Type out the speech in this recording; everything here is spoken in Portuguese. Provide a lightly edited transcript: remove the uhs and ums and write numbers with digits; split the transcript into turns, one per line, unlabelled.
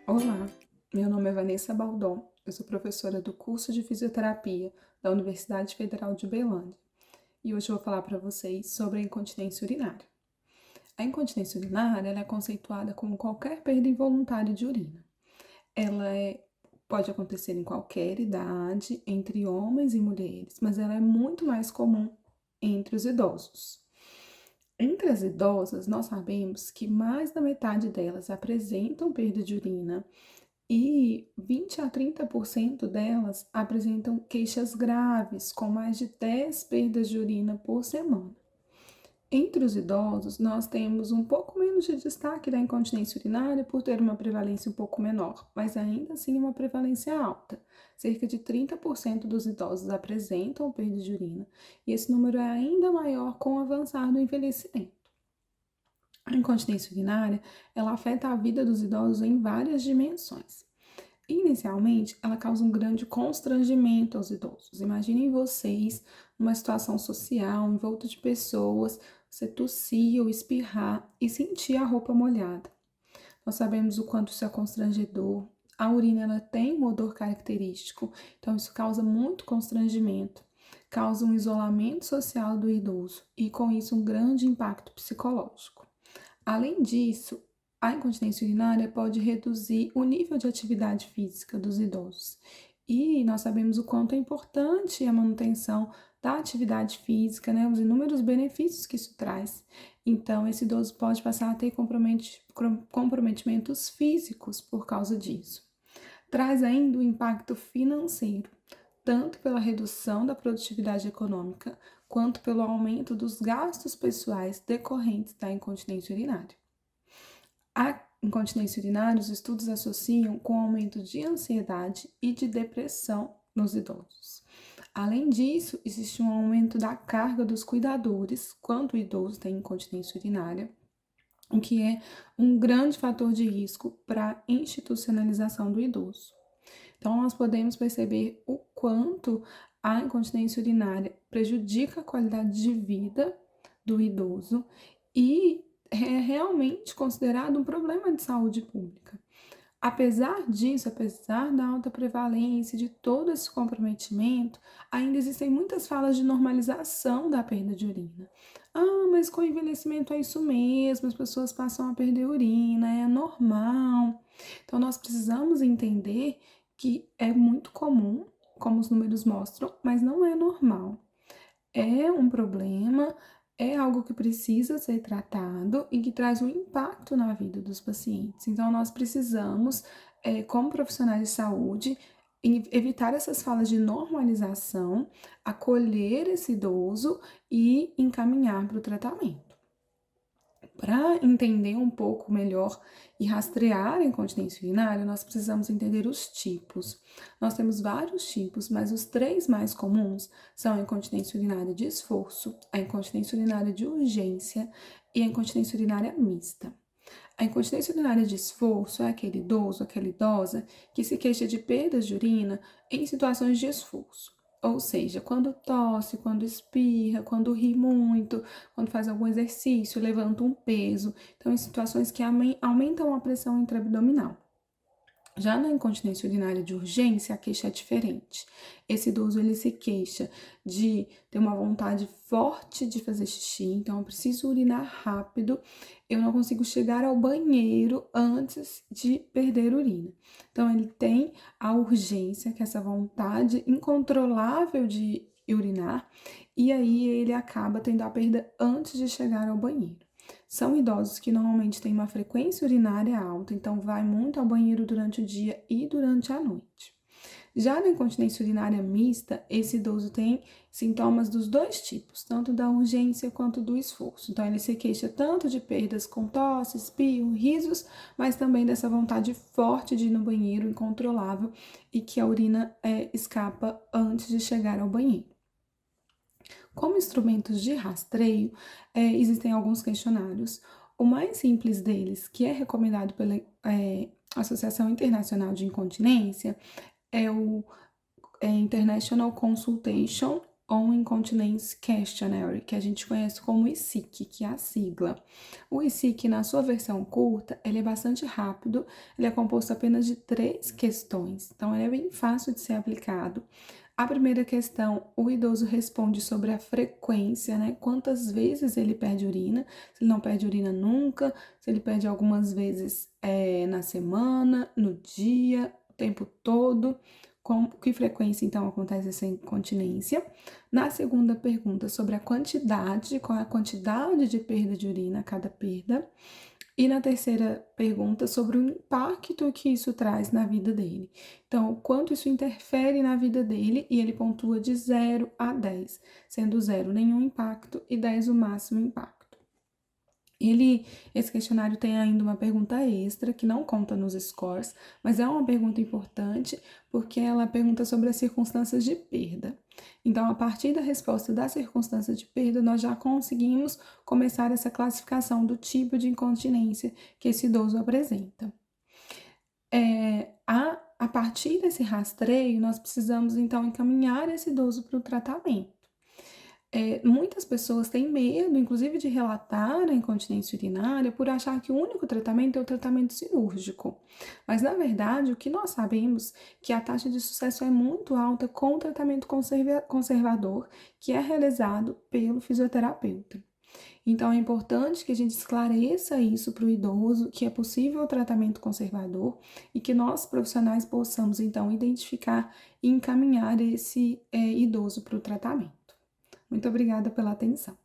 Olá, meu nome é Vanessa Baldon, eu sou professora do curso de Fisioterapia da Universidade Federal de Uberlândia e hoje eu vou falar para vocês sobre a incontinência urinária. A incontinência urinária ela é conceituada como qualquer perda involuntária de urina. Pode acontecer em qualquer idade, entre homens e mulheres, mas ela é muito mais comum entre os idosos. Entre as idosas, nós sabemos que mais da metade delas apresentam perda de urina e 20 a 30% delas apresentam queixas graves, com mais de 10 perdas de urina por semana. Entre os idosos, nós temos um pouco menos de destaque da incontinência urinária por ter uma prevalência um pouco menor, mas ainda assim uma prevalência alta. Cerca de 30% dos idosos apresentam perda de urina, e esse número é ainda maior com o avançar do envelhecimento. A incontinência urinária, ela afeta a vida dos idosos em várias dimensões. Inicialmente, ela causa um grande constrangimento aos idosos. Imaginem vocês numa situação social, envolto de pessoas, você tossir ou espirrar e sentir a roupa molhada. Nós sabemos o quanto isso é constrangedor. A urina ela tem um odor característico, então isso causa muito constrangimento, causa um isolamento social do idoso e com isso um grande impacto psicológico. Além disso, a incontinência urinária pode reduzir o nível de atividade física dos idosos. E nós sabemos o quanto é importante a manutenção da atividade física, né? Os inúmeros benefícios que isso traz. Então, esse idoso pode passar a ter comprometimentos físicos por causa disso. Traz ainda o impacto financeiro, tanto pela redução da produtividade econômica, quanto pelo aumento dos gastos pessoais decorrentes da incontinência urinária. A incontinência urinária, os estudos associam com aumento de ansiedade e de depressão nos idosos. Além disso, existe um aumento da carga dos cuidadores quando o idoso tem incontinência urinária, o que é um grande fator de risco para a institucionalização do idoso. Então, nós podemos perceber o quanto a incontinência urinária prejudica a qualidade de vida do idoso e é realmente considerado um problema de saúde pública. Apesar disso, apesar da alta prevalência de todo esse comprometimento, ainda existem muitas falas de normalização da perda de urina. Ah, mas com o envelhecimento é isso mesmo, as pessoas passam a perder urina, é normal. Então, nós precisamos entender que é muito comum, como os números mostram, mas não é normal. É um problema, é algo que precisa ser tratado e que traz um impacto na vida dos pacientes. Então, nós precisamos, como profissionais de saúde, evitar essas falas de normalização, acolher esse idoso e encaminhar para o tratamento. Para entender um pouco melhor e rastrear a incontinência urinária, nós precisamos entender os tipos. Nós temos vários tipos, mas os três mais comuns são a incontinência urinária de esforço, a incontinência urinária de urgência e a incontinência urinária mista. A incontinência urinária de esforço é aquele idoso, aquela idosa que se queixa de perdas de urina em situações de esforço. Ou seja, quando tosse, quando espirra, quando ri muito, quando faz algum exercício, levanta um peso. Então, em situações que aumentam a pressão intraabdominal. Já na incontinência urinária de urgência, a queixa é diferente. Esse idoso, ele se queixa de ter uma vontade forte de fazer xixi, então eu preciso urinar rápido, eu não consigo chegar ao banheiro antes de perder urina. Então, ele tem a urgência, que é essa vontade incontrolável de urinar, e aí ele acaba tendo a perda antes de chegar ao banheiro. São idosos que normalmente têm uma frequência urinária alta, então vai muito ao banheiro durante o dia e durante a noite. Já na incontinência urinária mista, esse idoso tem sintomas dos dois tipos, tanto da urgência quanto do esforço. Então, ele se queixa tanto de perdas com tosse, espirro, risos, mas também dessa vontade forte de ir no banheiro, incontrolável, e que a urina escapa antes de chegar ao banheiro. Como instrumentos de rastreio, existem alguns questionários. O mais simples deles, que é recomendado pela Associação Internacional de Incontinência, é o International Consultation On Incontinence Questionnaire, que a gente conhece como ICQ, que é a sigla. O ICQ, na sua versão curta, ele é bastante rápido, ele é composto apenas de 3 questões, então ele é bem fácil de ser aplicado. A primeira questão, o idoso responde sobre a frequência, né? Quantas vezes ele perde urina, se ele não perde urina nunca, se ele perde algumas vezes na semana, no dia, o tempo todo, com que frequência então acontece essa incontinência. Na segunda pergunta, sobre a quantidade, qual é a quantidade de perda de urina a cada perda. E na terceira pergunta, sobre o impacto que isso traz na vida dele. Então, o quanto isso interfere na vida dele, e ele pontua de 0 a 10, sendo 0 nenhum impacto e 10 o máximo impacto. Esse questionário tem ainda uma pergunta extra, que não conta nos scores, mas é uma pergunta importante, porque ela pergunta sobre as circunstâncias de perda. Então, a partir da resposta das circunstâncias de perda, nós já conseguimos começar essa classificação do tipo de incontinência que esse idoso apresenta. A partir desse rastreio, nós precisamos, então, encaminhar esse idoso para o tratamento. Muitas pessoas têm medo, inclusive, de relatar a incontinência urinária por achar que o único tratamento é o tratamento cirúrgico. Mas, na verdade, o que nós sabemos é que a taxa de sucesso é muito alta com o tratamento conservador, que é realizado pelo fisioterapeuta. Então, é importante que a gente esclareça isso para o idoso, que é possível o tratamento conservador e que nós, profissionais, possamos, então, identificar e encaminhar esse idoso para o tratamento. Muito obrigada pela atenção.